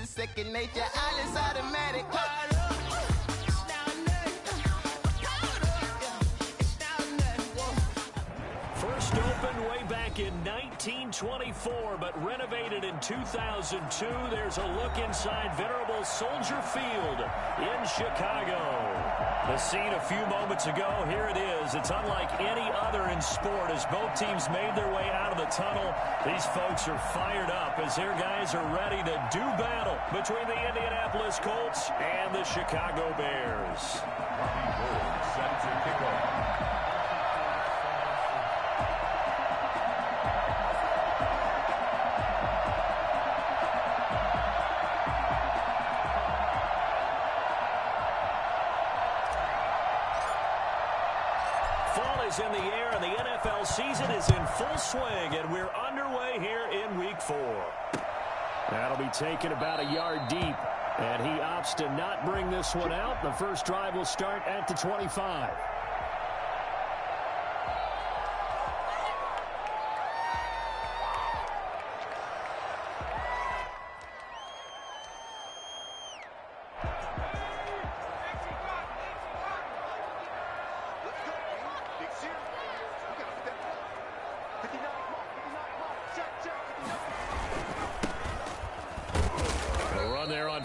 is second nature. All is automatic. First opened way back in 1924, but renovated in 2002. There's a look inside venerable Soldier Field in Chicago. The scene a few moments ago, here it is. It's unlike any other in sport as both teams made their way out of the tunnel. These folks are fired up as their guys are ready to do battle between the Indianapolis Colts and the Chicago Bears. Set to kick off. In the air, and the NFL season is in full swing, and we're underway here in Week 4. That'll be taken about a yard deep, and he opts to not bring this one out. The first drive will start at the 25.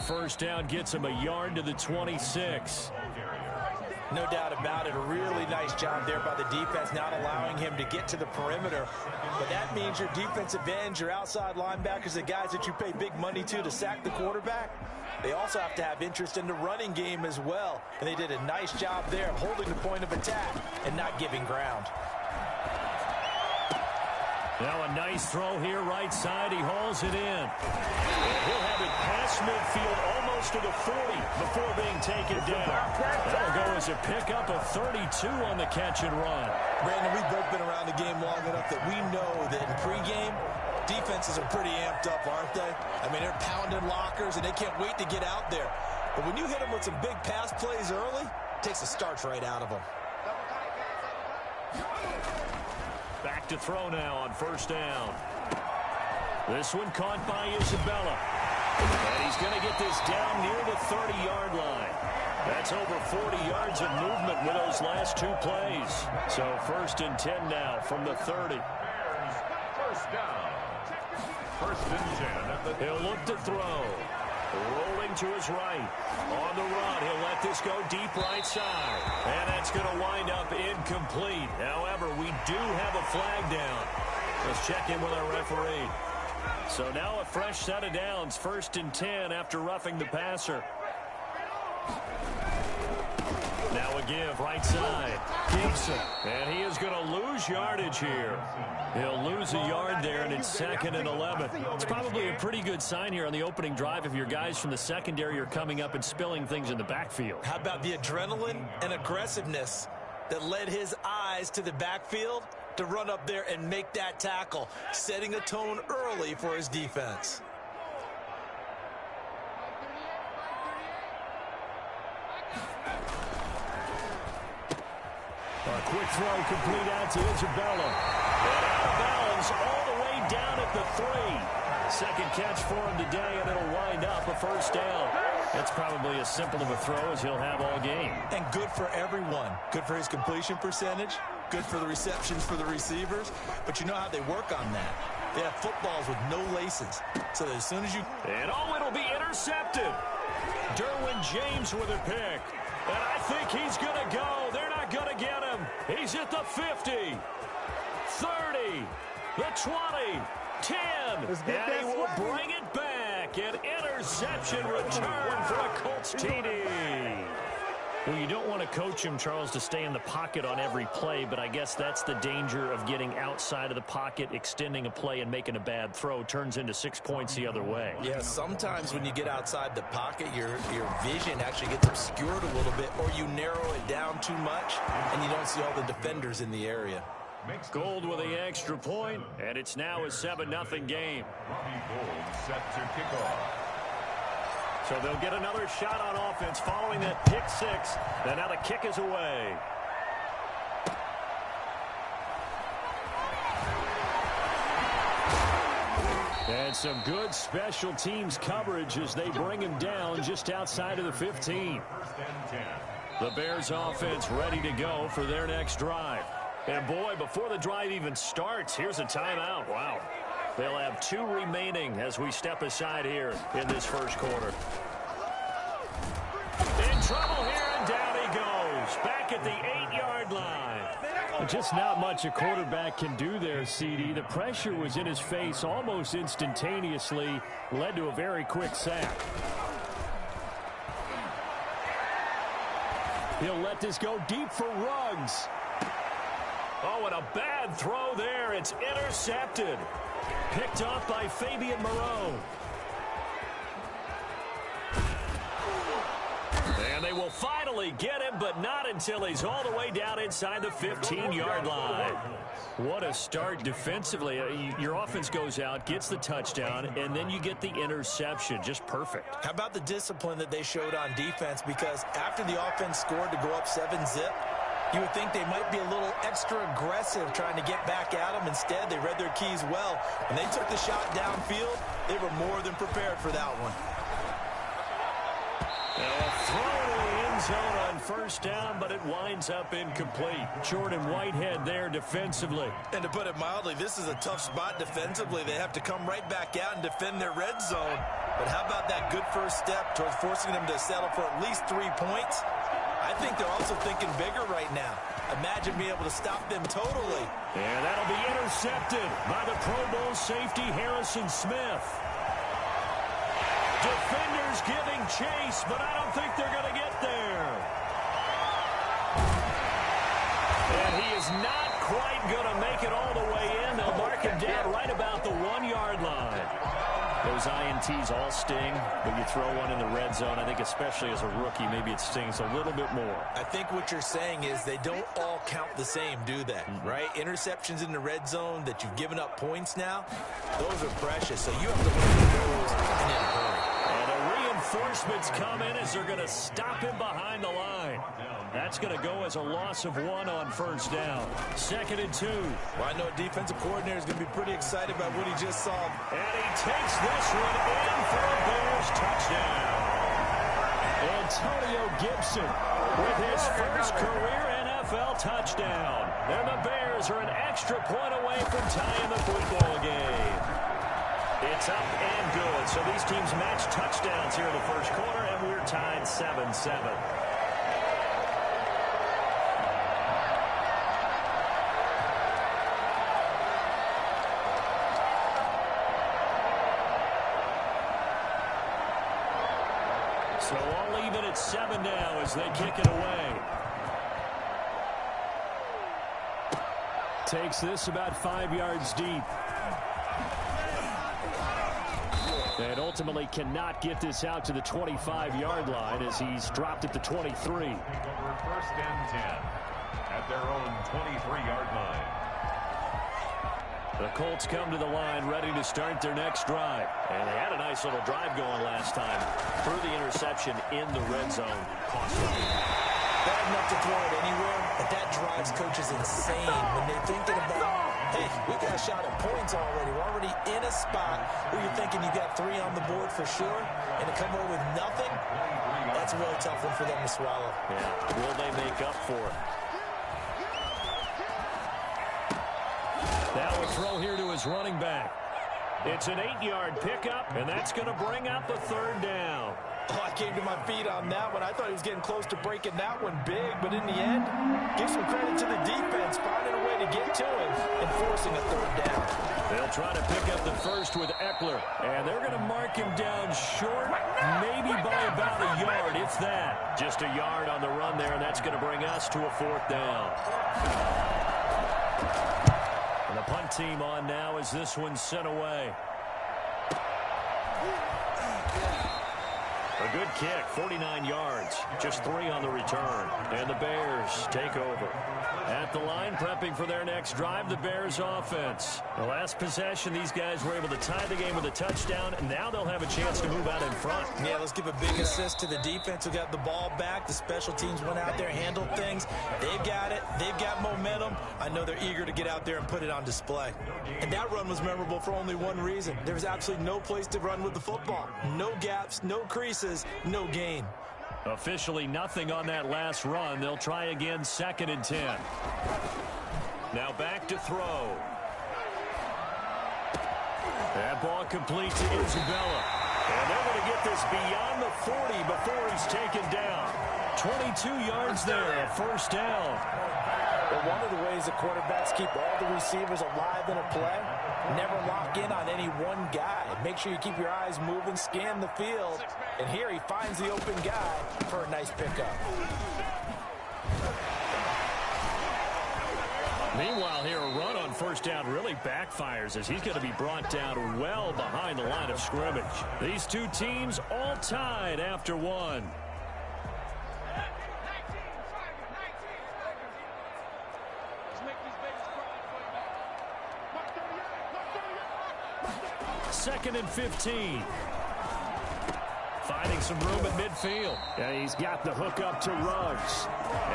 First down gets him a yard to the 26. No doubt about it. A really nice job there by the defense, not allowing him to get to the perimeter. But that means your defensive ends, your outside linebackers, the guys that you pay big money to sack the quarterback, they also have to have interest in the running game as well. And they did a nice job there of holding the point of attack and not giving ground. Now a nice throw here, right side. He hauls it in. He'll have it past midfield, almost to the 40 before being taken down. That'll go as a pickup of 32 on the catch and run. Brandon, we've both been around the game long enough that we know that in pregame, defenses are pretty amped up, aren't they? I mean, they're pounding lockers, and they can't wait to get out there. But when you hit them with some big pass plays early, it takes the starch right out of them. Back to throw now on first down. This one caught by Isabella. And he's going to get this down near the 30-yard line. That's over 40 yards of movement with those last two plays. So first and 10 now from the 30. First down. First and 10. He'll look to throw. Rolling to his right. On the run, he'll let this go deep right side. And that's going to wind up incomplete. However, we do have a flag down. Let's check in with our referee. So now a fresh set of downs. First and 10 after roughing the passer. Now a give right side. Gibson. And he is going to lose yardage here. He'll lose a yard there, and it's second and 11. It's probably a pretty good sign here on the opening drive if your guys from the secondary are coming up and spilling things in the backfield. How about the adrenaline and aggressiveness that led his eyes to the backfield to run up there and make that tackle, setting a tone early for his defense. A quick throw complete out to Isabella. And out of bounds all the way down at the 3. Second catch for him today, and it'll wind up a first down. That's probably as simple of a throw as he'll have all game. And good for everyone. Good for his completion percentage. Good for the receptions for the receivers. But you know how they work on that. They have footballs with no laces. So that as soon as you... And it'll be intercepted. Derwin James with a pick. And I think he's going to go. They're not going to get him. He's at the 50, 30, the 20, 10. And he will bring it back. An interception return for a Colts TD. Well, you don't want to coach him, Charles, to stay in the pocket on every play, but I guess that's the danger of getting outside of the pocket, extending a play, and making a bad throw. Turns into 6 points the other way. Yeah, sometimes when you get outside the pocket, your vision actually gets obscured a little bit, or you narrow it down too much, and you don't see all the defenders in the area. Gold with the extra point, and it's now a 7-0 game. Gold set to kick off. So they'll get another shot on offense following that pick 6. And now the kick is away. And some good special teams coverage as they bring him down just outside of the 15. The Bears offense ready to go for their next drive. And boy, before the drive even starts, here's a timeout. Wow. They'll have 2 remaining as we step aside here in this first quarter. In trouble here, and down he goes. Back at the 8-yard line. Just not much a quarterback can do there, CD. The pressure was in his face almost instantaneously, led to a very quick sack. He'll let this go deep for Ruggs. Oh, and a bad throw there. It's intercepted. Picked off by Fabian Moreau. And they will finally get him, but not until he's all the way down inside the 15-yard line. What a start defensively. Your offense goes out, gets the touchdown, and then you get the interception. Just perfect. How about the discipline that they showed on defense? Because after the offense scored to go up 7-zip, you would think they might be a little extra aggressive trying to get back at them. Instead, they read their keys well. When they took the shot downfield, they were more than prepared for that one. A throw to the end zone on first down, but it winds up incomplete. Jordan Whitehead there defensively. And to put it mildly, this is a tough spot defensively. They have to come right back out and defend their red zone. But how about that good first step towards forcing them to settle for at least 3 points? I think they're also thinking bigger right now. Imagine being able to stop them totally. And that'll be intercepted by the Pro Bowl safety Harrison Smith. Defenders giving chase, but I don't think they're going to get there. And he is not quite going to make it all the way in. They'll mark him down right about the 1-yard line. Those INTs all sting, but you throw one in the red zone. I think especially as a rookie, maybe it stings a little bit more. I think what you're saying is they don't all count the same, do they? Right? Interceptions in the red zone that you've given up points now, those are precious. So you have to win those in a hurry. And the reinforcements come in as they're going to stop him behind the line. That's going to go as a loss of 1 on first down. 2nd and 2. Well, I know a defensive coordinator is going to be pretty excited about what he just saw. And he takes this one in for a Bears touchdown. Antonio Gibson with his first career NFL touchdown. And the Bears are an extra point away from tying the football game. It's up and good. So these teams match touchdowns here in the first quarter, and we're tied 7-7. So all even at 7 now as they kick it away. Takes this about 5 yards deep. And ultimately cannot get this out to the 25-yard line as he's dropped at the 23. 1st and 10 at their own 23-yard line. The Colts come to the line ready to start their next drive. And they had a nice little drive going last time. Threw the interception in the red zone. Cost them. Bad enough to throw it anywhere, but that drives coaches insane when they're thinking about, hey, we got a shot at points already. We're already in a spot where you're thinking you got 3 on the board for sure, and to come away with nothing, that's a really tough one for them to swallow. Yeah, will they make up for it? Now a throw here to his running back. It's an 8-yard pickup, and that's going to bring up a 3rd down. Oh, I came to my feet on that one. I thought he was getting close to breaking that one big, but in the end, give some credit to the defense, finding a way to get to him and forcing a 3rd down. They'll try to pick up the first with Eckler, and they're going to mark him down short, maybe by about a yard, if that. Just a yard on the run there, and that's going to bring us to a 4th down. And the punt team on now as this one's sent away. A good kick, 49 yards, just 3 on the return. And the Bears take over. At the line, prepping for their next drive, the Bears offense. The last possession, these guys were able to tie the game with a touchdown, and now they'll have a chance to move out in front. Yeah, let's give a big assist to the defense who got the ball back. The special teams went out there, handled things. They've got it. They've got momentum. I know they're eager to get out there and put it on display. And that run was memorable for only one reason. There was absolutely no place to run with the football. No gaps, no creases, no gain. Officially nothing on that last run. They'll try again, 2nd and 10. Now back to throw. That ball complete to Isabella. And they're going to get this beyond the 40 before he's taken down. 22 yards there, a first down. Well, one of the ways the quarterbacks keep all the receivers alive in a play, never lock in on any one guy. Make sure you keep your eyes moving, scan the field. And here he finds the open guy for a nice pickup. Meanwhile, here a run on first down really backfires as he's going to be brought down well behind the line of scrimmage. These two teams all tied after one. Second and 15. Finding some room at midfield. And he's got the hook up to Ruggs.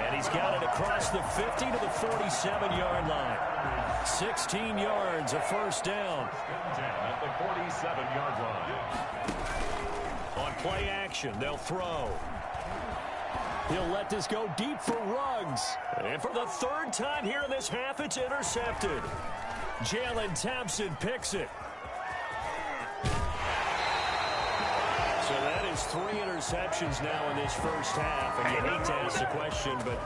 And he's got it across the 50 to the 47-yard line. 16 yards, a first down. At the 47-yard line. On play action, they'll throw. He'll let this go deep for Ruggs. And for the 3rd time here in this half, it's intercepted. Jalen Thompson picks it. So that is 3 interceptions now in this first half. And you hate to ask the question, but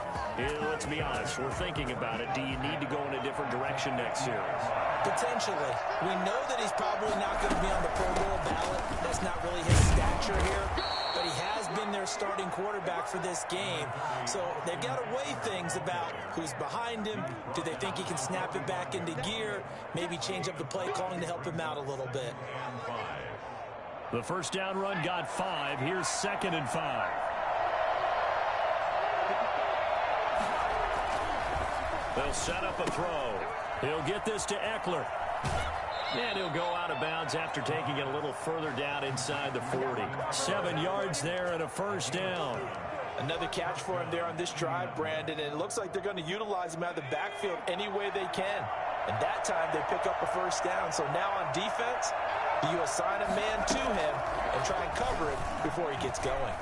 let's be honest. We're thinking about it. Do you need to go in a different direction next series? Potentially. We know that he's probably not going to be on the Pro Bowl ballot. That's not really his stature here. But he has been their starting quarterback for this game. So they've got to weigh things about who's behind him. Do they think he can snap it back into gear? Maybe change up the play calling to help him out a little bit. The first down run got 5. Here's 2nd and 5. They'll set up a throw. He'll get this to Eckler. And he'll go out of bounds after taking it a little further down inside the 40. 7 yards there and a first down. Another catch for him there on this drive, Brandon, and it looks like they're going to utilize him out of the backfield any way they can. And that time they pick up a first down. So now on defense, you assign a man to him and try and cover it before he gets going.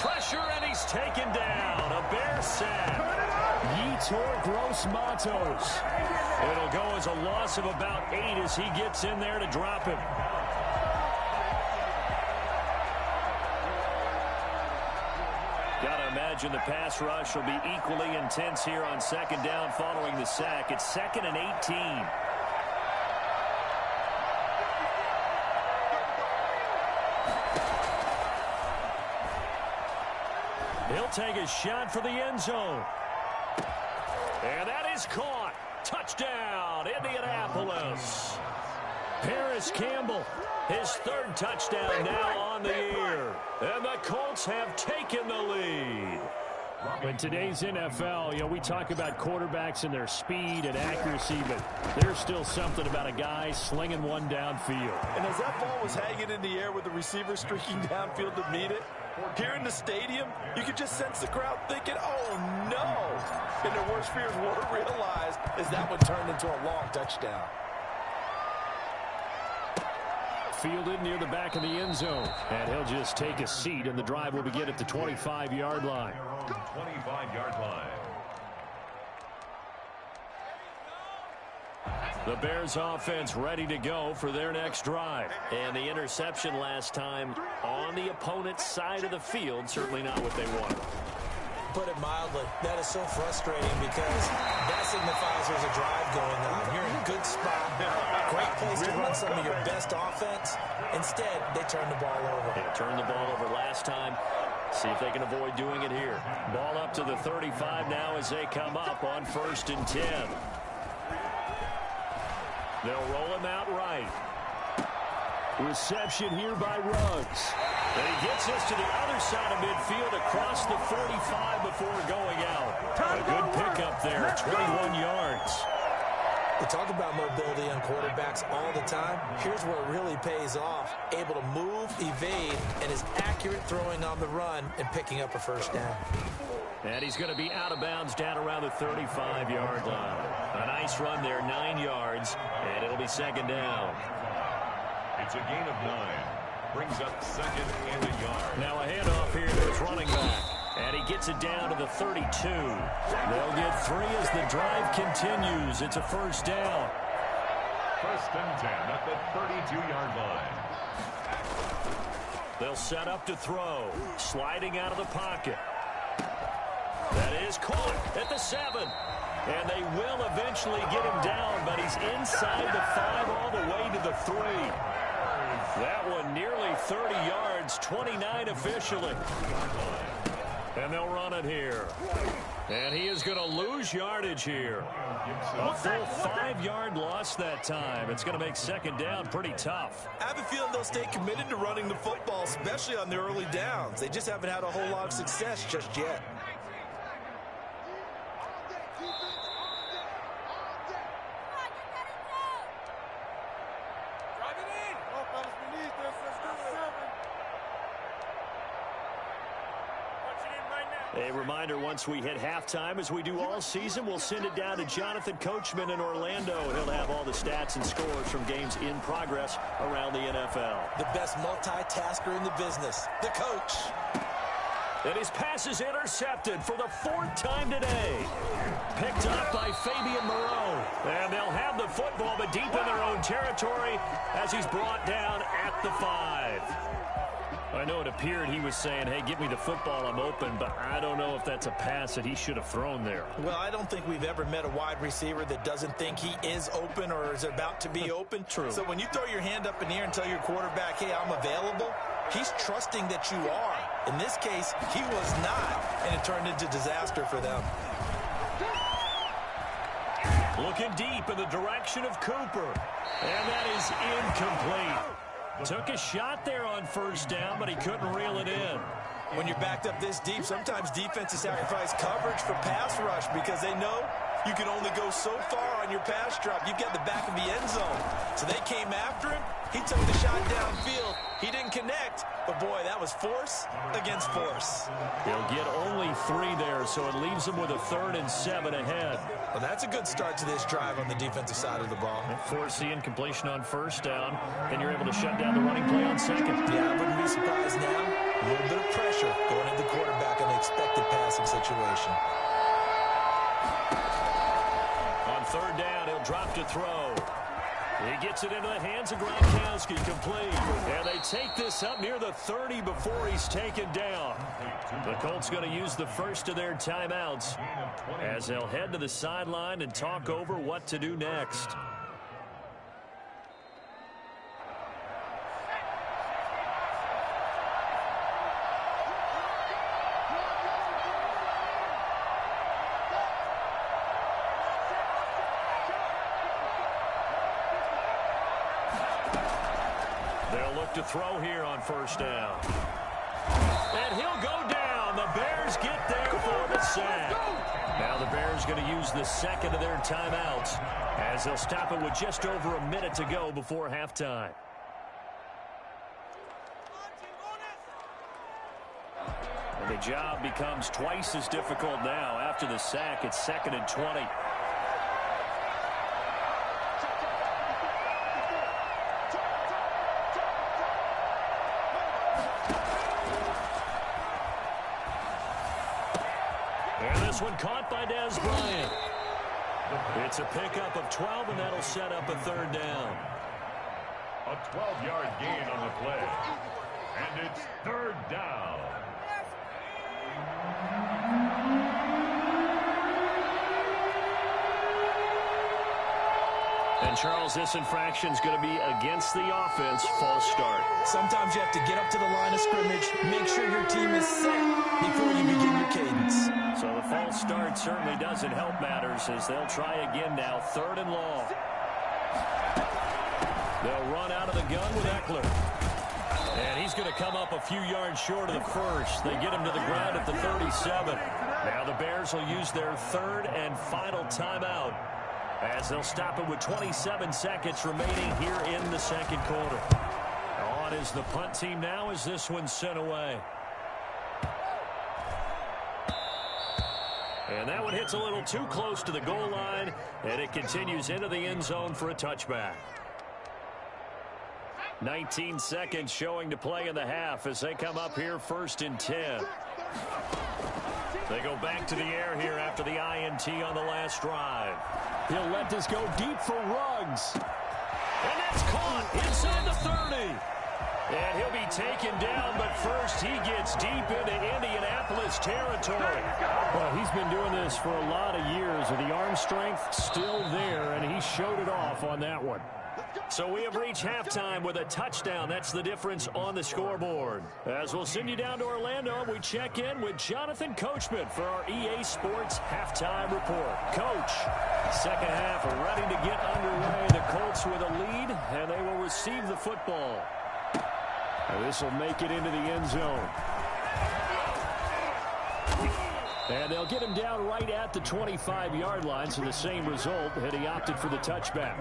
Pressure, and he's taken down. A Bear sack. Yetur Gross-Matos. It'll go as a loss of about 8 as he gets in there to drop him. Gotta imagine the pass rush will be equally intense here on 2nd down following the sack. It's 2nd and 18. He'll take a shot for the end zone. And that is caught. Touchdown, Indianapolis. Paris Campbell, his 3rd touchdown now on the year. And the Colts have taken the lead. In today's NFL, we talk about quarterbacks and their speed and accuracy, but there's still something about a guy slinging one downfield. And as that ball was hanging in the air with the receiver streaking downfield to meet it, here in the stadium, you could just sense the crowd thinking, oh, no. And their worst fears weren't realized as that one turned into a long touchdown. Fielded near the back of the end zone. And he'll just take a seat, and the drive will begin at the 25-yard line. 25-yard line. The Bears offense ready to go for their next drive. And the interception last time on the opponent's side of the field, certainly not what they wanted. Put it mildly, that is so frustrating because that signifies there's a drive going on. You're in a good spot, great place to run some of your best offense. Instead, they turn the ball over. They turned the ball over last time. See if they can avoid doing it here. Ball up to the 35 now as they come up on 1st and 10. They'll roll him out right. Reception here by Ruggs. And he gets us to the other side of midfield across the 45 before going out. A good pickup there, 21 yards. We talk about mobility on quarterbacks all the time. Here's where it really pays off. Able to move, evade, and is accurate throwing on the run and picking up a first down. And he's going to be out of bounds down around the 35-yard line. A nice run there, 9 yards, and it'll be second down. It's a gain of 9. Brings up second and a yard. Now a handoff here to his running back. And he gets it down to the 32. They'll get 3 as the drive continues. It's a first down. First and 10 at the 32-yard line. They'll set up to throw. Sliding out of the pocket. That is caught at the 7. And they will eventually get him down, but he's inside the 5 all the way to the 3. That one nearly 30 yards, 29 officially. And they'll run it here. And he is going to lose yardage here. A full 5-yard loss that time. It's going to make second down pretty tough. I have a feeling they'll stay committed to running the football, especially on the early downs. They just haven't had a whole lot of success just yet. A reminder, once we hit halftime, as we do all season, we'll send it down to Jonathan Coachman in Orlando. He'll have all the stats and scores from games in progress around the NFL. The best multitasker in the business, the coach. And his pass is intercepted for the 4th time today. Picked up by Fabian Moreau. And they'll have the football, but deep in their own territory as he's brought down at the 5. I know it appeared he was saying, hey, give me the football, I'm open, but I don't know if that's a pass that he should have thrown there. Well, I don't think we've ever met a wide receiver that doesn't think he is open or is about to be open. True. So when you throw your hand up in the air and tell your quarterback, hey, I'm available, he's trusting that you are. In this case, he was not, and it turned into disaster for them. Looking deep in the direction of Cooper. And that is incomplete. Took a shot there on first down, but he couldn't reel it in. When you're backed up this deep, sometimes defenses sacrifice coverage for pass rush because they know you can only go so far on your pass drop. You've got the back of the end zone. So they came after him. He took the shot downfield. He didn't connect, but boy, that was force against force. He'll get only 3 there, so it leaves him with a 3rd and 7 ahead. Well, that's a good start to this drive on the defensive side of the ball. Force the incompletion on first down, and you're able to shut down the running play on second. Yeah, I wouldn't be surprised now. A little bit of pressure going at the quarterback in the expected passing situation. On 3rd down, he'll drop to throw. He gets it into the hands of Gronkowski, complete. And they take this up near the 30 before he's taken down. The Colts going to use the first of their timeouts as they'll head to the sideline and talk over what to do next. To throw here on first down. And he'll go down. The Bears get there for the sack. Now the Bears going to use the second of their timeouts as they'll stop it with just over a minute to go before halftime. And the job becomes twice as difficult now. After the sack, it's 2nd and 20. This one caught by Dez Bryant. It's a pickup of 12, and that'll set up a 3rd down. A 12-yard gain on the play. And it's 3rd down. And Charles, this infraction is going to be against the offense. False start. Sometimes you have to get up to the line of scrimmage, make sure your team is set before you begin your cadence. So the false start certainly doesn't help matters as they'll try again now. 3rd and long. They'll run out of the gun with Eckler. And he's going to come up a few yards short of the first. They get him to the ground at the 37. Now the Bears will use their third and final timeout as they'll stop it with 27 seconds remaining here in the second quarter. On is the punt team now as this one's sent away. And that one hits a little too close to the goal line, and it continues into the end zone for a touchback. 19 seconds showing to play in the half as they come up here 1st and 10. They go back to the air here after the INT on the last drive. He'll let this go deep for Ruggs. And that's caught inside the 30. And he'll be taken down, but first he gets deep into Indianapolis territory. Well, he's been doing this for a lot of years, with the arm strength still there, and he showed it off on that one. So we have reached halftime with a touchdown. That's the difference on the scoreboard. As we'll send you down to Orlando, we check in with Jonathan Coachman for our EA Sports Halftime Report. Coach, second half ready to get underway. The Colts with a lead, and they will receive the football. This will make it into the end zone. And they'll get him down right at the 25-yard line, so the same result had he opted for the touchback.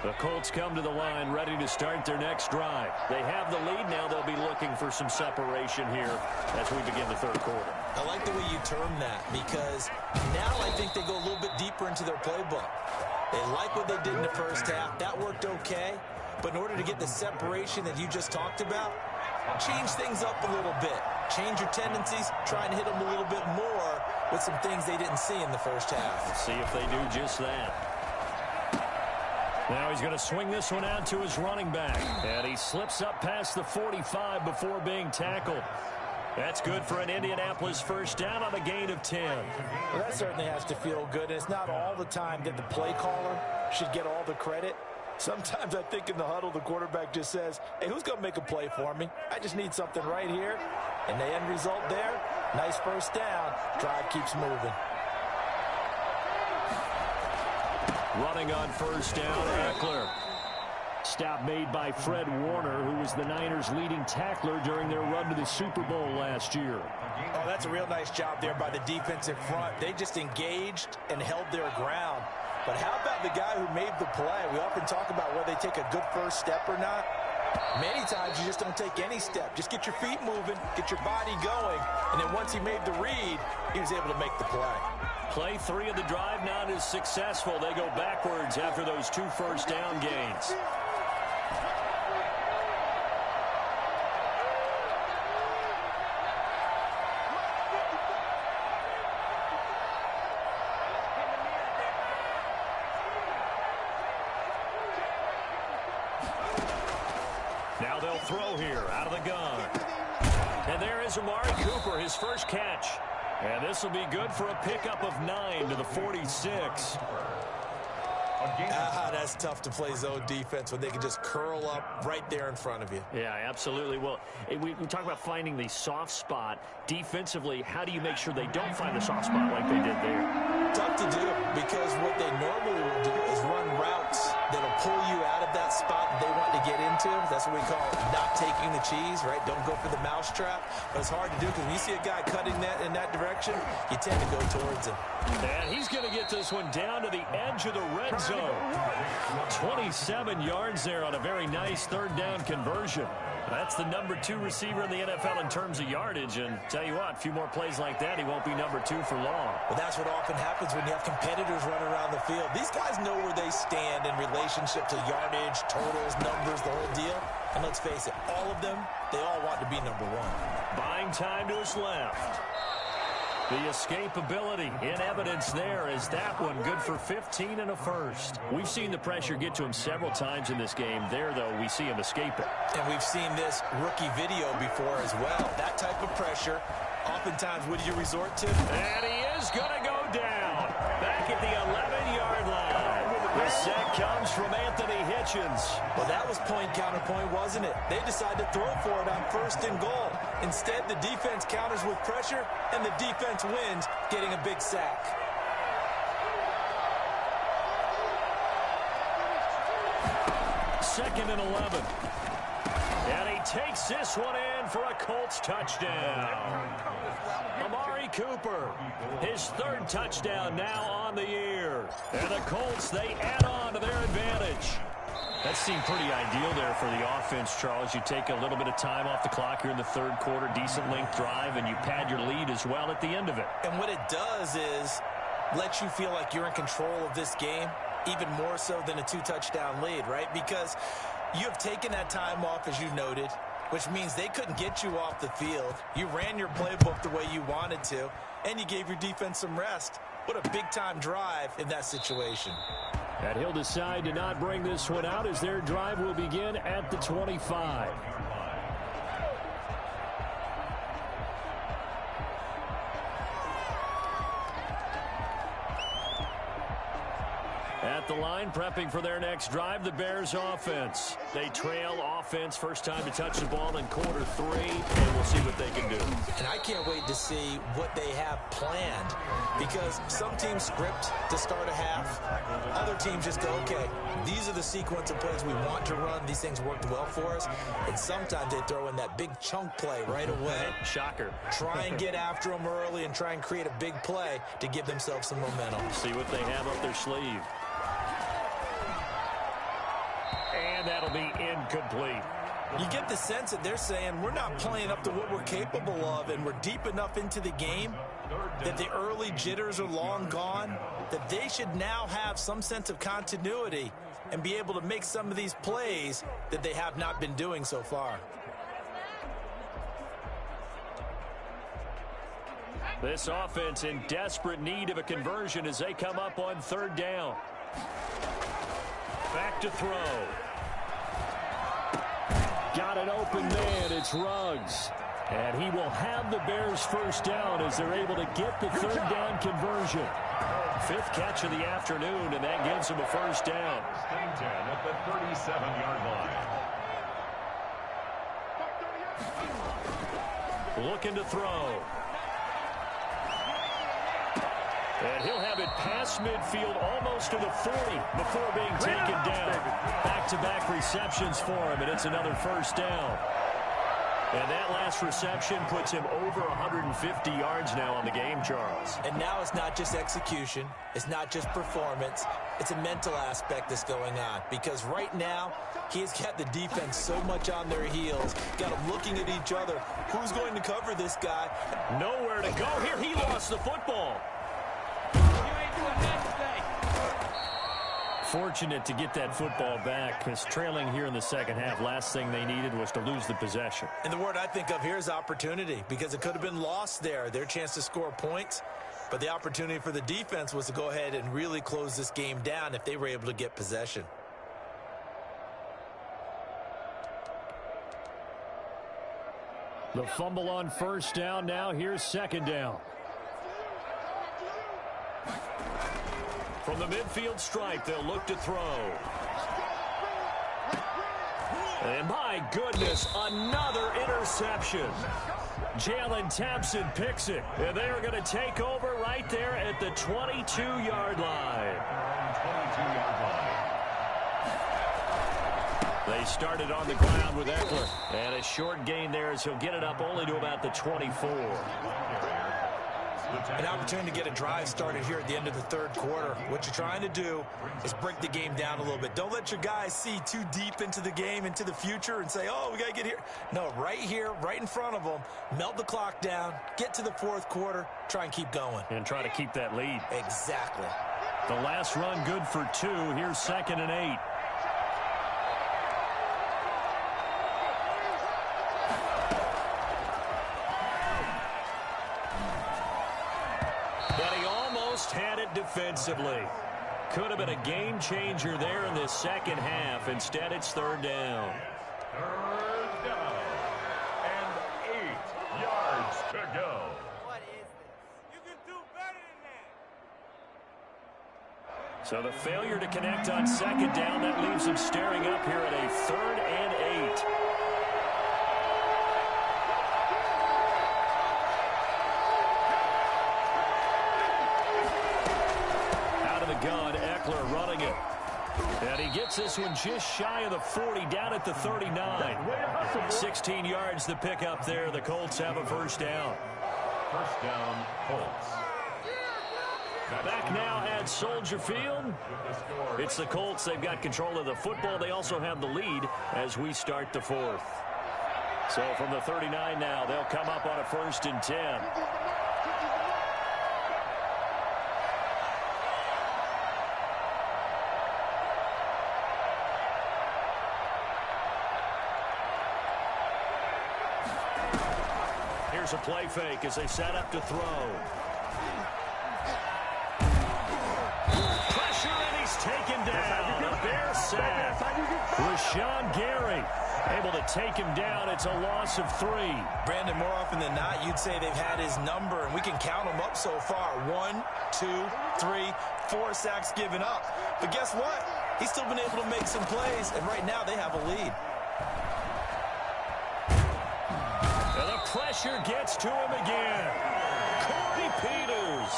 The Colts come to the line ready to start their next drive. They have the lead. Now they'll be looking for some separation here as we begin the third quarter. I like the way you term that, because now I think they go a little bit deeper into their playbook. They like what they did in the first half. That worked okay. But in order to get the separation that you just talked about, change things up a little bit. Change your tendencies. Try and hit them a little bit more with some things they didn't see in the first half. Let's see if they do just that. Now he's going to swing this one out to his running back. And he slips up past the 45 before being tackled. That's good for an Indianapolis first down on a gain of 10. Well, that certainly has to feel good. And it's not all the time that the play caller should get all the credit. Sometimes I think in the huddle, the quarterback just says, hey, who's going to make a play for me? I just need something right here. And the end result there, nice first down. Drive keeps moving. Running on first down, Eckler. Stop made by Fred Warner, who was the Niners' leading tackler during their run to the Super Bowl last year. Oh, that's a real nice job there by the defensive front. They just engaged and held their ground. But how about the guy who made the play? We often talk about whether they take a good first step or not. Many times you just don't take any step. Just get your feet moving, get your body going, and then once he made the read, he was able to make the play. Play 3 of the drive not as successful. They go backwards after those 2 first down gains. Now they'll throw here out of the gun. And there is Amari Cooper, his first catch. And this will be good for a pickup of 9 to the 46. That's tough to play zone defense when they can just curl up right there in front of you. Yeah, absolutely. Well, we talk about finding the soft spot. Defensively, how do you make sure they don't find the soft spot like they did there? Tough to do, because what they normally will do is run routes that'll pull you out of that spot that they want to get into. That's what we call not taking the cheese, right? Don't go for the mousetrap. But it's hard to do, because when you see a guy cutting that in that direction, you tend to go towards him. And he's going to get this one down to the edge of the red zone. 27 yards there on a very nice third down conversion. That's the number 2 receiver in the NFL in terms of yardage. And tell you what, a few more plays like that, he won't be number 2 for long. Well, that's what often happens when you have competitors running around the field. These guys know where they stand in relationship to yardage, totals, numbers, the whole deal. And let's face it, all of them, they all want to be number 1. Buying time to his left. The escapability in evidence there is that one good for 15 and a first. We've seen the pressure get to him several times in this game. There, though, we see him escape it. And we've seen this rookie video before as well. That type of pressure, oftentimes, what do you resort to? And he is going to go down. Back at the 11-yard line. The sack comes from Anthony Hitchens. Well, that was point-counterpoint, wasn't it? They decided to throw for it on first and goal. Instead, the defense counters with pressure, and the defense wins, getting a big sack. 2nd and 11. And he takes this one in for a Colts touchdown. Amari Cooper, his 3rd touchdown now on the year. And the Colts, they add on to their advantage. That seemed pretty ideal there for the offense, Charles. You take a little bit of time off the clock here in the 3rd quarter, decent length drive, and you pad your lead as well at the end of it. And what it does is let you feel like you're in control of this game, even more so than a 2-touchdown lead, right? Because you have taken that time off, as you noted, which means they couldn't get you off the field. You ran your playbook the way you wanted to, and you gave your defense some rest. What a big-time drive in that situation. And he'll decide to not bring this one out as their drive will begin at the 25. At the line, prepping for their next drive, the Bears offense. They trail offense, first time to touch the ball in quarter 3, and we'll see what they can do. And I can't wait to see what they have planned, because some teams script to start a half. Other teams just go, okay, these are the sequence of plays we want to run. These things worked well for us. And sometimes they throw in that big chunk play right away. Shocker. Try and get after them early and try and create a big play to give themselves some momentum. See what they have up their sleeve. And that'll be incomplete. You get the sense that they're saying we're not playing up to what we're capable of, and we're deep enough into the game that the early jitters are long gone, that they should now have some sense of continuity and be able to make some of these plays that they have not been doing so far. This offense in desperate need of a conversion as they come up on 3rd down. Back to throw. Got an open man. It's Ruggs. And he will have the Bears first down as they're able to get the 3rd down conversion. 5th catch of the afternoon, and that gives him a first down. Stinton at the 37-yard line. Looking to throw. And he'll have it past midfield almost to the 40 before being taken down. Back-to-back receptions for him, and it's another first down. And that last reception puts him over 150 yards now on the game, Charles. And now it's not just execution. It's not just performance. It's a mental aspect that's going on. Because right now, he's got the defense so much on their heels. Got them looking at each other. Who's going to cover this guy? Nowhere to go here. He lost the football. Fortunate to get that football back, because trailing here in the 2nd half, last thing they needed was to lose the possession. And the word I think of here is opportunity, because it could have been lost there, their chance to score points. But the opportunity for the defense was to go ahead and really close this game down if they were able to get possession. The fumble on first down. Now here's 2nd down. From the midfield stripe, they'll look to throw. And my goodness, another interception. Jalen Thompson picks it. And they are going to take over right there at the 22-yard line. They started on the ground with Eckler. And a short gain there as he'll get it up only to about the 24. An opportunity to get a drive started here at the end of the 3rd quarter. What you're trying to do is break the game down a little bit. Don't let your guys see too deep into the game, into the future, and say, oh, we got to get here. No, right here, right in front of them, melt the clock down, get to the 4th quarter, try and keep going. And try to keep that lead. Exactly. The last run good for 2. Here's 2nd and 8. Had it defensively. Could have been a game changer there in this 2nd half. Instead, it's 3rd down. 3rd down and 8 yards to go. What is this? You can do better than that. So the failure to connect on 2nd down, that leaves them staring up here at a 3rd and 8. Gun, Eckler running it. And he gets Gets this one just shy of the 40, down at the 39. 16 yards to pick up there. The Colts have a first down. First down, Colts. Back now at Soldier Field. It's the Colts. They've got control of the football. They also have the lead as we start the fourth. So from the 39 now, they'll come up on a 1st and 10. Here's a play fake as they set up to throw. Taken down. A Bear sack. Rashawn Gary able to take him down. It's a loss of 3. Brandon, more often than not, you'd say they've had his number, and we can count them up so far. 1, 2, 3, 4 sacks given up. But guess what? He's still been able to make some plays, and right now they have a lead. And the pressure gets to him again. Corey Peters.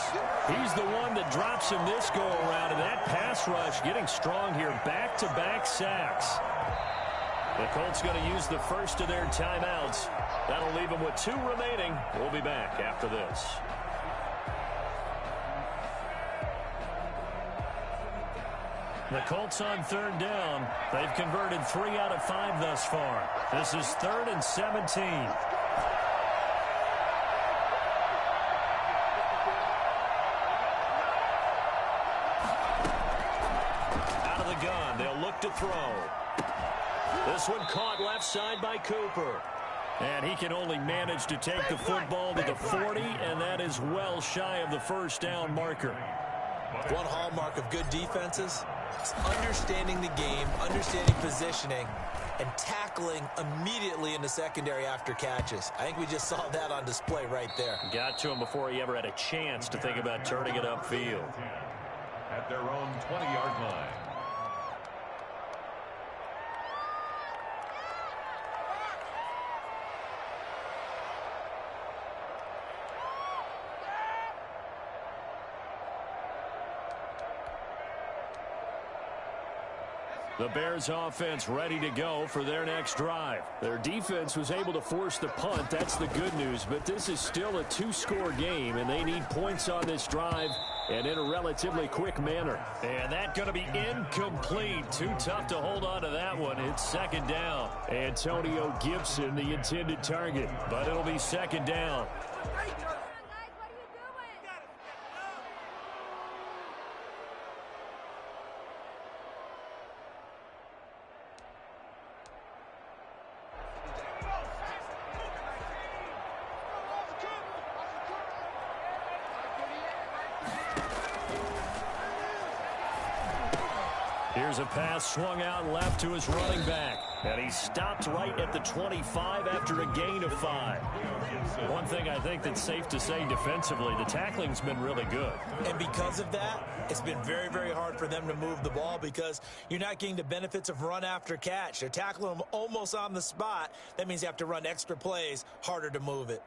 He's the one that drops him this go-around, and that pass rush getting strong here. Back-to-back sacks. The Colts going to use the first of their timeouts. That'll leave them with 2 remaining. We'll be back after this. The Colts on 3rd down. They've converted 3 out of 5 thus far. This is 3rd and 17. They'll look to throw. This one caught left side by Cooper. And he can only manage to take the football to the 40, and that is well shy of the first down marker. One hallmark of good defenses is understanding the game, understanding positioning, and tackling immediately in the secondary after catches. I think we just saw that on display right there. Got to him before he ever had a chance to think about turning it upfield. At their own 20-yard line. The Bears offense ready to go for their next drive. Their defense was able to force the punt. That's the good news. But this is still a 2-score game, and they need points on this drive and in a relatively quick manner. And that's going to be incomplete. Too tough to hold on to that one. It's 2nd down. Antonio Gibson, the intended target. But it'll be 2nd down. Here's a pass swung out left to his running back. And he stopped right at the 25 after a gain of 5. One thing I think that's safe to say defensively, the tackling's been really good. And because of that, it's been very, very hard for them to move the ball because you're not getting the benefits of run after catch. They're tackling them almost on the spot. That means you have to run extra plays, harder to move it.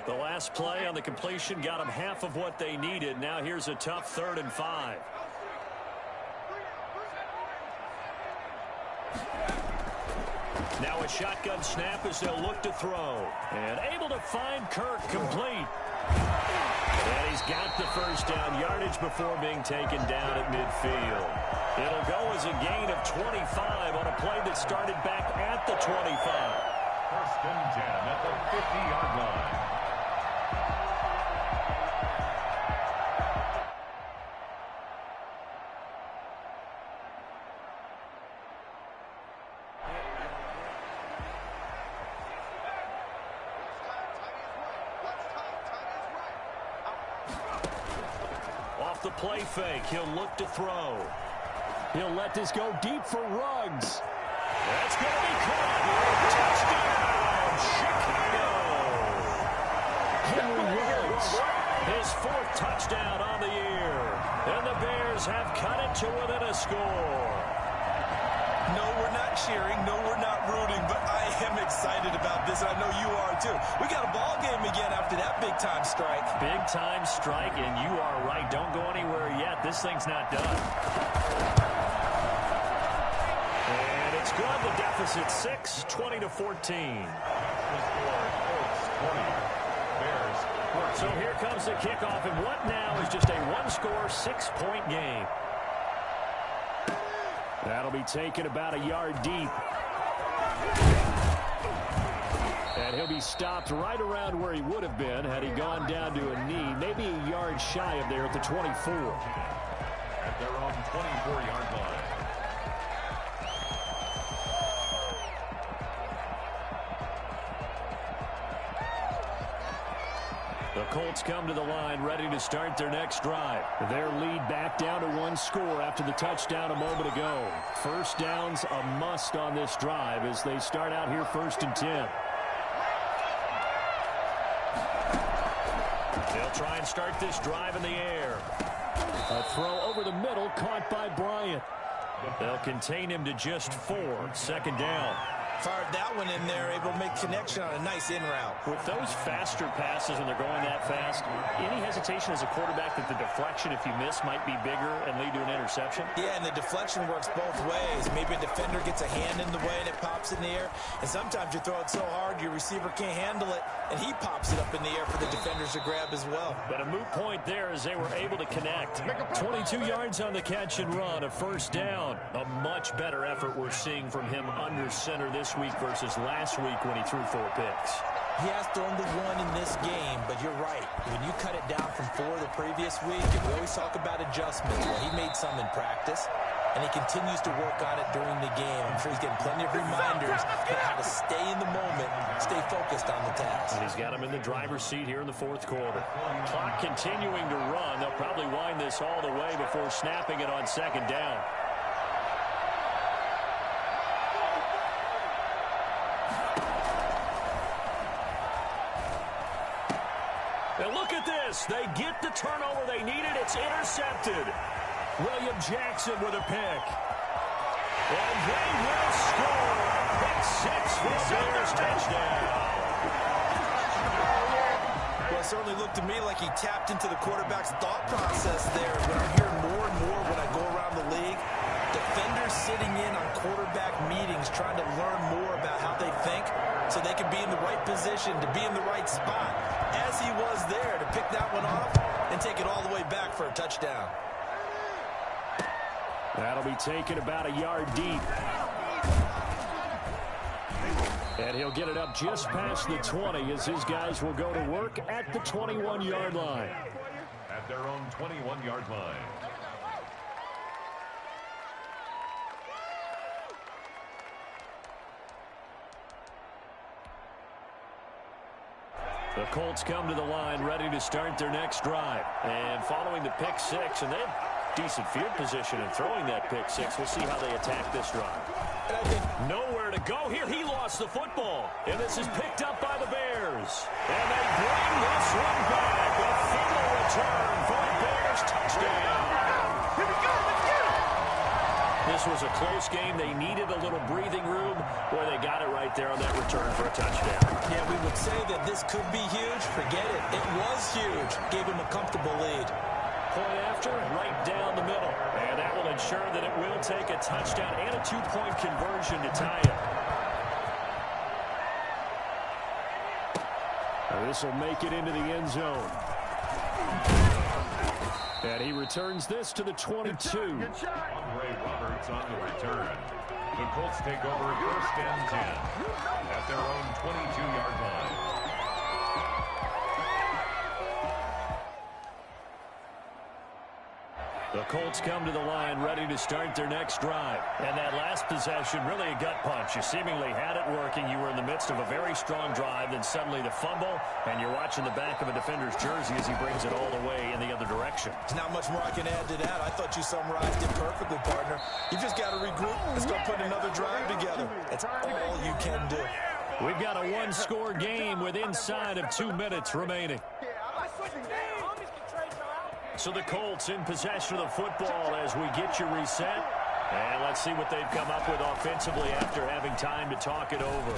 The last play on the completion got them half of what they needed. Now here's a tough 3rd and 5. Now a shotgun snap as they'll look to throw. And able to find Kirk complete. And he's got the first down yardage before being taken down at midfield. It'll go as a gain of 25 on a play that started back at the 25. 1st and 10 at the 50-yard line. Off the play fake, he'll look to throw. He'll let this go deep for Ruggs. That's going to be caught. Touchdown, Chicago. Henry Ruggs, his 4th touchdown on the year. And the Bears have cut it to within a score. No, we're not cheering. No, we're not rooting, but I am excited about this. I know you are, too. We got a ball game again after that big-time strike. Big-time strike, and you are right. Don't go anywhere yet. This thing's not done. And it's good. The deficit 6, 20-14. So here comes the kickoff, and what now is just a one-score, 6-point game. That'll be taken about a yard deep. And he'll be stopped right around where he would have been had he gone down to a knee, maybe a yard shy of there at the 24. At their own 24-yard line. The Colts come to the line ready to start their next drive. Their lead back down to one score after the touchdown a moment ago. First down's a must on this drive as they start out here 1st and 10. They'll try and start this drive in the air. A throw over the middle caught by Bryant. They'll contain him to just 4. 2nd down. Fired that one in there, able to make connection on a nice in route. With those faster passes when they're going that fast, any hesitation as a quarterback that the deflection, if you miss, might be bigger and lead to an interception? Yeah, and the deflection works both ways. Maybe a defender gets a hand in the way and it pops in the air. And sometimes you throw it so hard your receiver can't handle it, and he pops it up in the air for the defenders to grab as well. But a moot point there as they were able to connect. 22 yards on the catch and run, a 1st down. A much better effort we're seeing from him under center this week versus last week when he threw 4 picks. He has thrown the 1 in this game, but you're right. When you cut it down from 4 the previous week, and we always talk about adjustments. Well, he made some in practice, and he continues to work on it during the game. I'm sure he's getting plenty of reminders on how to stay in the moment, stay focused on the task. And he's got him in the driver's seat here in the 4th quarter. Clock continuing to run. They'll probably wind this all the way before snapping it on 2nd down. And look at this. They get the turnover they needed. It's intercepted. William Jackson with a pick. And they will score. Pick 6 for the Bears touchdown. Well, it certainly looked to me like he tapped into the quarterback's thought process there. What I'm hearing more and more when I go around the league, defenders sitting in on quarterback meetings trying to learn more about how they think so they can be in the right position to be in the right spot, as he was there to pick that one off and take it all the way back for a touchdown. That'll be taken about a yard deep. And he'll get it up just past the 20 as his guys will go to work at the 21-yard line. At their own 21-yard line. The Colts come to the line ready to start their next drive. And following the pick 6, and they have decent field position in throwing that pick 6. We'll see how they attack this drive. Nowhere to go here. He lost the football. And this is picked up by the Bears. And they bring this one back. A final return for the Bears touchdown. Here we go. Let's get it. This was a close game. They needed a little breathing room. Boy, they got it right there on that return for a touchdown. Yeah, we would say that this could be huge. Forget it. It was huge. Gave him a comfortable lead. Point after, right down the middle. And that will ensure that it will take a touchdown and a 2-point conversion to tie it. This will make it into the end zone. And he returns this to the 22. Andre Roberts on the return. The Colts take over 1st and 10 at their own 22-yard line. The Colts come to the line ready to start their next drive. And that last possession, really a gut punch. You seemingly had it working. You were in the midst of a very strong drive. Then suddenly the fumble, and you're watching the back of a defender's jersey as he brings it all the way in the other direction. There's not much more I can add to that. I thought you summarized it perfectly, partner. You just got to regroup and start putting another drive together. That's all you can do. We've got a one-score game with inside of 2 minutes remaining. So the Colts in possession of the football as we get you reset. And let's see what they've come up with offensively after having time to talk it over.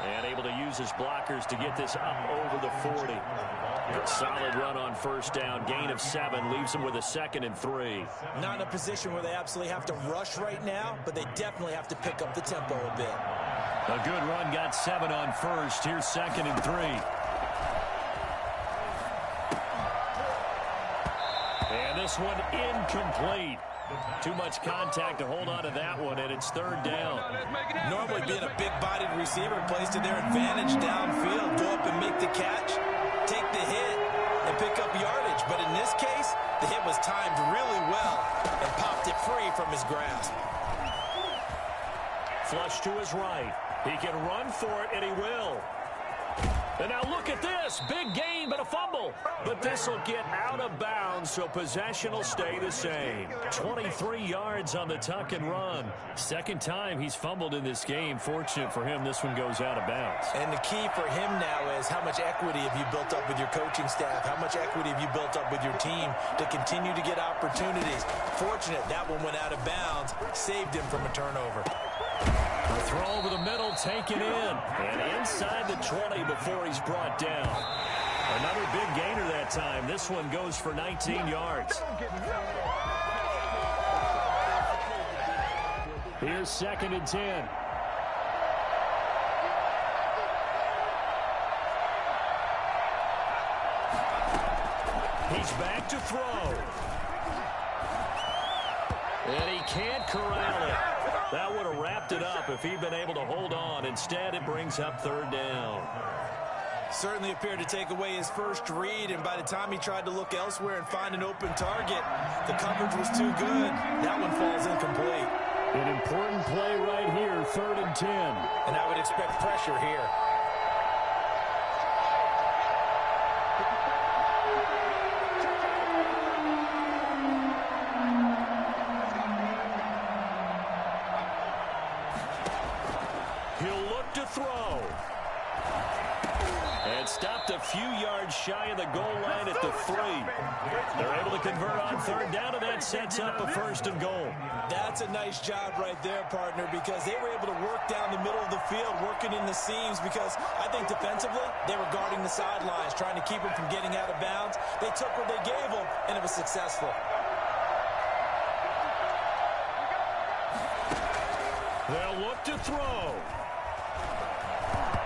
And able to use his blockers to get this up over the 40. A solid run on first down. Gain of 7 leaves them with a 2nd and 3. Not in a position where they absolutely have to rush right now, but they definitely have to pick up the tempo a bit. A good run, got 7 on first. Here's 2nd and 3. And this one incomplete. Too much contact to hold on to that one, and it's 3rd down. Normally being a big-bodied receiver plays to their advantage downfield. Go up and make the catch, take the hit, and pick up yardage. But in this case, the hit was timed really well and popped it free from his grasp. Flush to his right. He can run for it, and he will. And now look at this. Big gain, but a fumble. But this will get out of bounds, so possession will stay the same. 23 yards on the tuck and run. 2nd time he's fumbled in this game. Fortunate for him, this one goes out of bounds. And the key for him now is how much equity have you built up with your coaching staff? How much equity have you built up with your team to continue to get opportunities? Fortunate that one went out of bounds, saved him from a turnover. A throw over the middle, taken in. And inside the 20 before he's brought down. Another big gainer that time. This one goes for 19 yards. Here's 2nd and 10. He's back to throw. And he can't corral it. That would have wrapped it up if he'd been able to hold on. Instead, it brings up 3rd down. Certainly appeared to take away his first read, and by the time he tried to look elsewhere and find an open target, the coverage was too good. That one falls incomplete. An important play right here, 3rd and 10. And I would expect pressure here. Stopped a few yards shy of the goal line at the 3. They're able to convert on 3rd down, and that sets up a 1st and goal. That's a nice job right there, partner, because they were able to work down the middle of the field, working in the seams, because I think defensively they were guarding the sidelines, trying to keep him from getting out of bounds. They took what they gave him, and it was successful. They'll look to throw.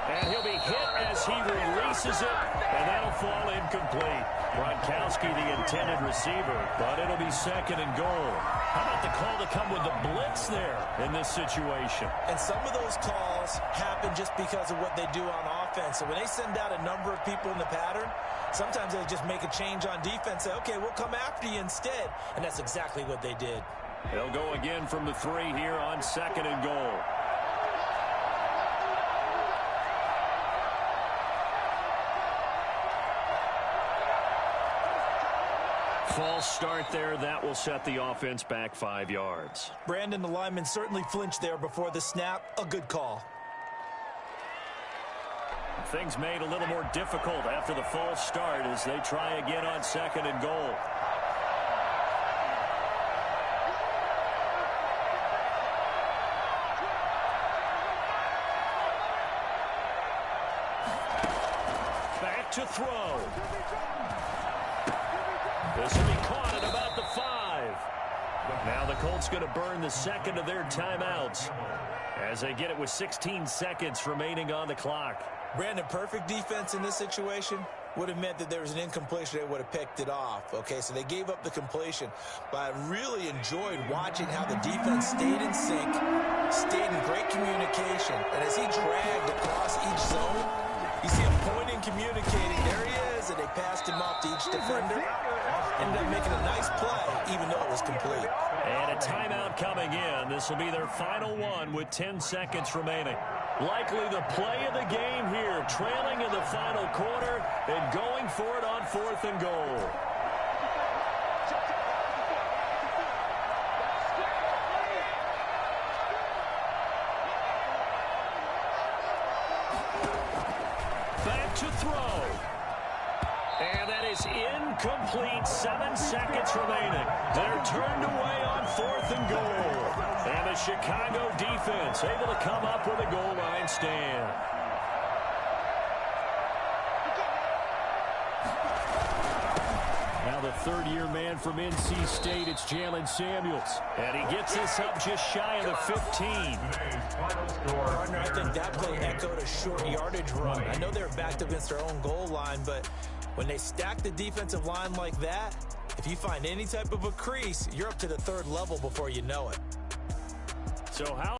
And he'll be hit as he releases it, and that'll fall incomplete. Gronkowski, the intended receiver, but it'll be 2nd and goal. How about the call to come with the blitz there in this situation? And some of those calls happen just because of what they do on offense. So when they send out a number of people in the pattern, sometimes they just make a change on defense, say, okay, we'll come after you instead. And that's exactly what they did. They'll go again from the 3 here on 2nd and goal. False start there. That will set the offense back 5 yards. Brandon, the lineman certainly flinched there before the snap. A good call. Things made a little more difficult after the false start as they try again on 2nd and goal. Back to throw. This will be caught at about the 5. Now the Colts going to burn the 2nd of their timeouts as they get it with 16 seconds remaining on the clock. Brandon, perfect defense in this situation would have meant that there was an incompletion. They would have picked it off. Okay, so they gave up the completion. But I really enjoyed watching how the defense stayed in sync, stayed in great communication. And as he dragged across each zone, you see him pointing, communicating. There he is, and they passed him off to each defender. Ended up making a nice play, even though it was complete. And a timeout coming in. This will be their final one with 10 seconds remaining. Likely the play of the game here, trailing in the final quarter and going for it on 4th and goal. Back to throw. And that is Incomplete. 7 seconds remaining. They're turned away on 4th and goal. And the Chicago defense able to come up with a goal line stand. Now the third-year man from NC State, it's Jalen Samuels. And he gets this up just shy of the 15. Partner, I think that play echoed a short yardage run. I know they're backed against their own goal line, but when they stack the defensive line like that, if you find any type of a crease, you're up to the 3rd level before you know it. So how